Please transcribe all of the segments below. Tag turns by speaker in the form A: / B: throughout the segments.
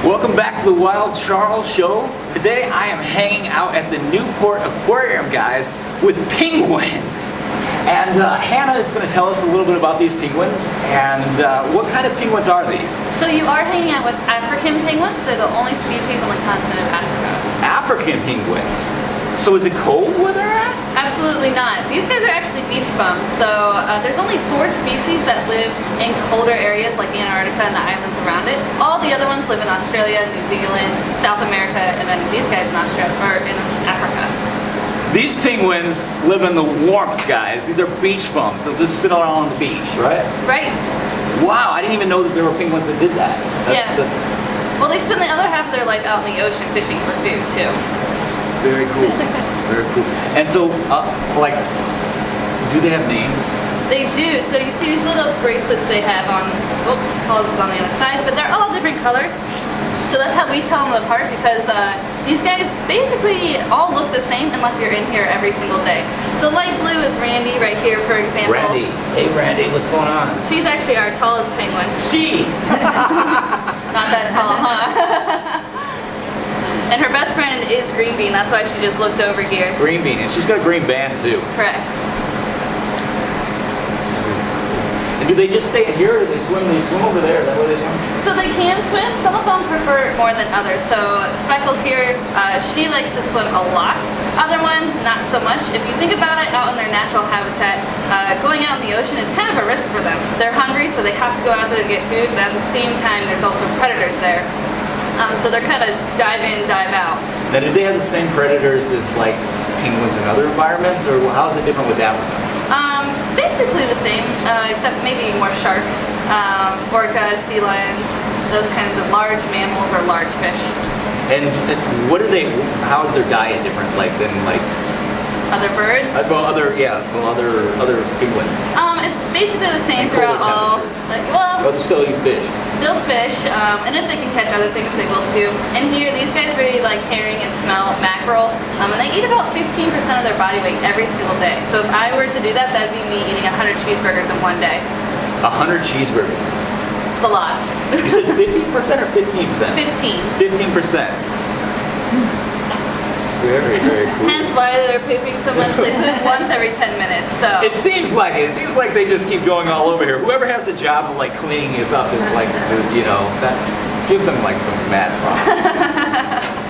A: Welcome back to the Wild Charles Show. Today I am hanging out at the Newport Aquarium, guys, with penguins. And Hannah is going to tell us a little bit about these penguins and what kind of penguins are these?
B: So you are hanging out with African penguins. They're the only species on the continent of Africa.
A: African penguins. So is it cold where they're at?
B: Absolutely not. These guys are actually beach bums. So there's only 4 species that live in colder areas like Antarctica and the islands around it. All the other ones live in Australia, New Zealand, South America, and then these guys in Australia or in Africa.
A: These penguins live in the warmth, guys. These are beach bums. They'll just sit around on the beach, right?
B: Right.
A: Wow, I didn't even know that there were penguins that did that.
B: Well, they spend the other half of their life out in the ocean fishing for food, too.
A: Very cool. Very cool. And so, like, do they have names?
B: They do. So you see these little bracelets they have on, Paul's is on the other side, but they're all different colors. So that's how we tell them apart because these guys basically all look the same unless you're in here every single day. So light blue is Randy right here, for example.
A: Randy. Hey Randy, what's going on?
B: She's actually our tallest penguin.
A: She!
B: Not that tall, huh? And her best friend is Green Bean, that's why she just looked over here.
A: Green Bean, and she's got a green band too.
B: Correct.
A: And do they just stay in here or do they swim? They swim over there, is that where they swim?
B: So they can swim, some of them prefer it more than others. So Speckles here, she likes to swim a lot. Other ones, not so much. If you think about it, out in their natural habitat, going out in the ocean is kind of a risk for them. They're hungry, so they have to go out there to get food, but at the same time, there's also predators there. So they're kind of dive in, dive out.
A: Now, do they have the same predators as like penguins in other environments, or how is it different with Africa?
B: Basically the same, except maybe more sharks, orcas, sea lions, those kinds of large mammals or large fish.
A: And what are they? How is their diet different, like than like
B: other birds?
A: Other penguins.
B: It's basically the same
A: and
B: throughout all.
A: But they still eat fish.
B: Still fish, and if they can catch other things, they will too. And here, these guys really like herring and smell mackerel, and they eat about 15% of their body weight every single day. So if I were to do that, that'd be me eating 100 cheeseburgers in one day.
A: 100 cheeseburgers.
B: It's a lot.
A: You said 50% or 15%?
B: 15.
A: 15%. Very, very cool.
B: Hence why they're pooping so much. They poop once every 10 minutes. So
A: it seems like it. It seems like they just keep going all over here. Whoever has the job of like cleaning this up is like, you know, that give them like some mad props.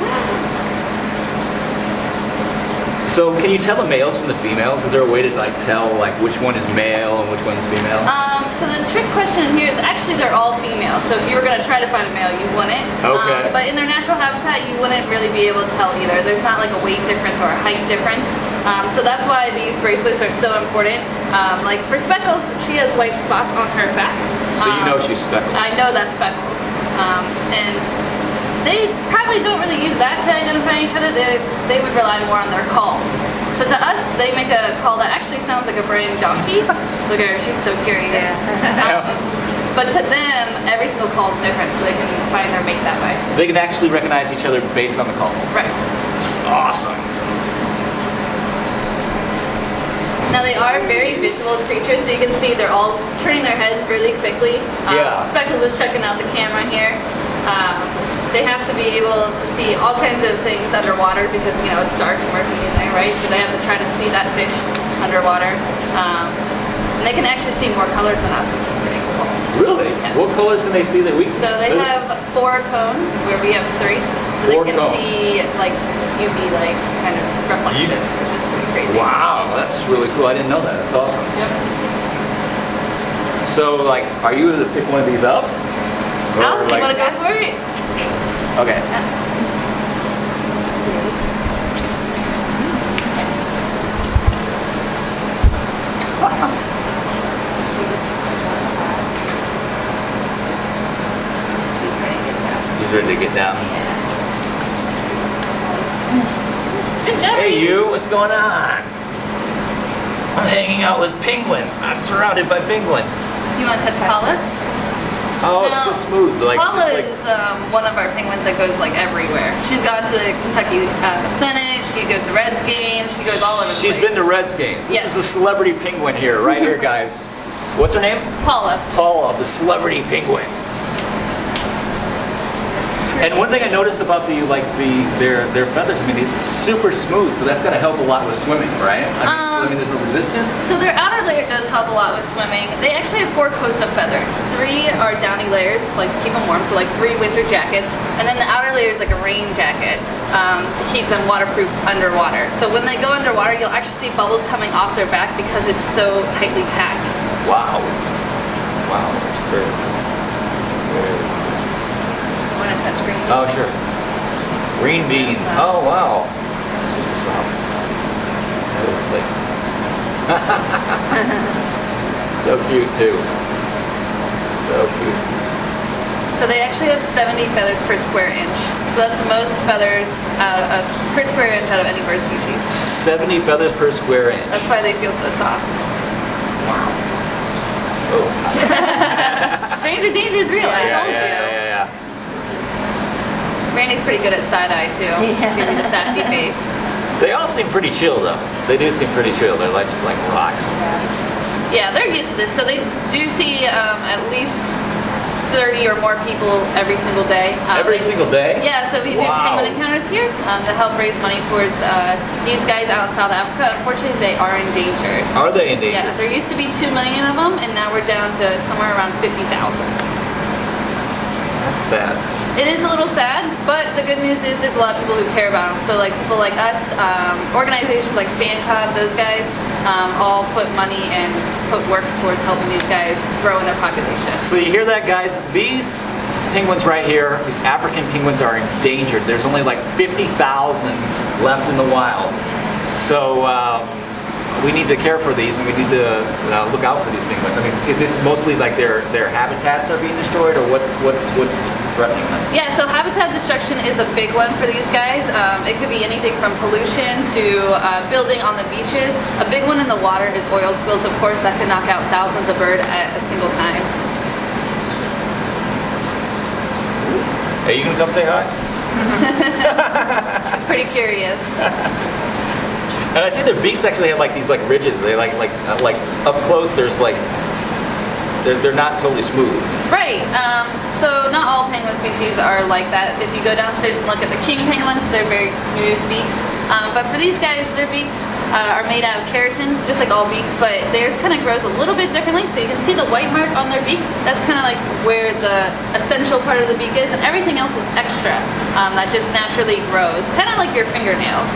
A: So can you tell the males from the females? Is there a way to like tell like which one is male and which one is female?
B: So the trick question here is actually they're all female. So if you were going to try to find a male, you wouldn't.
A: Okay.
B: But in their natural habitat, you wouldn't really be able to tell either. There's not like a weight difference or a height difference. So that's why these bracelets are so important. Like for Speckles, she has white spots on her back.
A: So you know she's Speckles.
B: I know that's Speckles. And they probably don't really use that to identify each other. They would rely more on their calls. So to us, they make a call that actually sounds like a braying donkey. Look at her, she's so curious. But to them, every single call is different, so they can find their mate that way.
A: They can actually recognize each other based on the calls.
B: Right.
A: It's awesome.
B: Now they are very visual creatures, so you can see they're all turning their heads really quickly. Speckles is checking out the camera here. They have to be able to see all kinds of things underwater because, you know, it's dark and murky in there, right? So they have to try to see that fish underwater. And they can actually see more colors than us, which is pretty cool.
A: Really? Yeah. What colors can they see that we can?
B: So they have 4 cones where we have 3. So they can see like UV like kind of reflections, which is pretty crazy.
A: Wow, that's really cool. I didn't know that. That's awesome.
B: Yep.
A: So like, are you to pick one of these up?
B: Alex, you want to go for it?
A: Okay. She's ready to get down.
B: Good job.
A: Hey you, what's going on? I'm hanging out with penguins. I'm surrounded by penguins.
B: You want to touch Paula?
A: Oh, it's so smooth. Like,
B: Paula
A: like...
B: is one of our penguins that goes like everywhere. She's gone to the Kentucky Senate, she goes to Reds games, she goes all over the place.
A: She's been to Reds games. This is a celebrity penguin here, right here, guys. What's her name?
B: Paula.
A: Paula, the celebrity penguin. And one thing I noticed about their feathers, I mean, it's super smooth, so that's gonna help a lot with swimming, right? I mean, there's no resistance.
B: So their outer layer does help a lot with swimming. They actually have 4 coats of feathers. 3 are downy layers, like to keep them warm, so like 3 winter jackets, and then the outer layer is like a rain jacket to keep them waterproof underwater. So when they go underwater, you'll actually see bubbles coming off their back because it's so tightly packed.
A: Wow. Wow, that's great.
B: Want to touch green?
A: Oh, sure. Green bean. Oh, wow. Super soft. That is like... So cute, too. So cute.
B: So they actually have 70 feathers per square inch. So that's the most feathers per square inch out of any bird species.
A: 70 feathers per square inch.
B: That's why they feel so soft.
A: Wow. Oh.
B: Stranger danger is real, I told you.
A: Yeah.
B: Randy's pretty good at side-eye too.
C: Yeah.
B: Give me the sassy face.
A: They all seem pretty chill, though. They do seem pretty chill. They're like just like rocks.
B: Yeah, they're used to this. So they do see at least 30 or more people every single day.
A: Every single day?
B: Yeah, so we do penguin encounters here to help raise money towards these guys out in South Africa. Unfortunately, they are endangered.
A: Are they endangered?
B: Yeah, there used to be 2 million of them, and now we're down to somewhere around 50,000.
A: That's sad.
B: It is a little sad, but the good news is there's a lot of people who care about them. So like people like us, organizations like SandCod, those guys, all put money and put work towards helping these guys grow in their population.
A: So you hear that, guys? These penguins right here, these African penguins, are endangered. There's only like 50,000 left in the wild. So we need to care for these, and we need to look out for these penguins. I mean, is it mostly like their habitats are being destroyed, or what's threatening them?
B: Yeah, so habitat destruction is a big one for these guys. It could be anything from pollution to building on the beaches. A big one in the water is oil spills, of course, that can knock out thousands of birds at a single time.
A: Hey, you gonna come say hi?
B: She's pretty curious.
A: And I see their beaks actually have like these like ridges. They like up close. There's like they're not totally smooth.
B: Right. So not all penguin species are like that. If you go downstairs and look at the king penguins, they're very smooth beaks. But for these guys, their beaks are made out of keratin, just like all beaks, but theirs kind of grows a little bit differently. So you can see the white mark on their beak. That's kind of like where the essential part of the beak is, and everything else is extra that just naturally grows, kind of like your fingernails.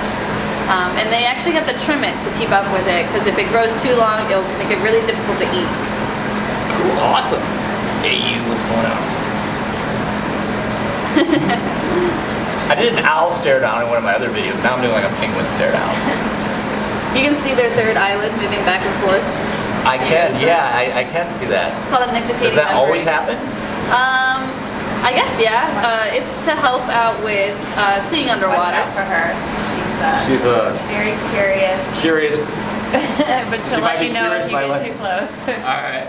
B: And they actually have to trim it to keep up with it, because if it grows too long, it'll make it really difficult to eat.
A: Cool. Awesome. Hey, you, what's going on? I did an owl stare down in one of my other videos. Now I'm doing like a penguin stare down.
B: You can see their third eyelid moving back and forth.
A: I can, yeah, I can see that.
B: It's called a nictitating
A: Does that
B: membrane.
A: always happen?
B: I guess, yeah. It's to help out with seeing underwater.
C: Watch out for her.
A: She's a
C: Very curious.
A: curious.
C: But she'll
A: She might
C: let
A: be
C: you know
A: curious
C: if you
A: by
C: get
A: what-
C: too close.
A: All right.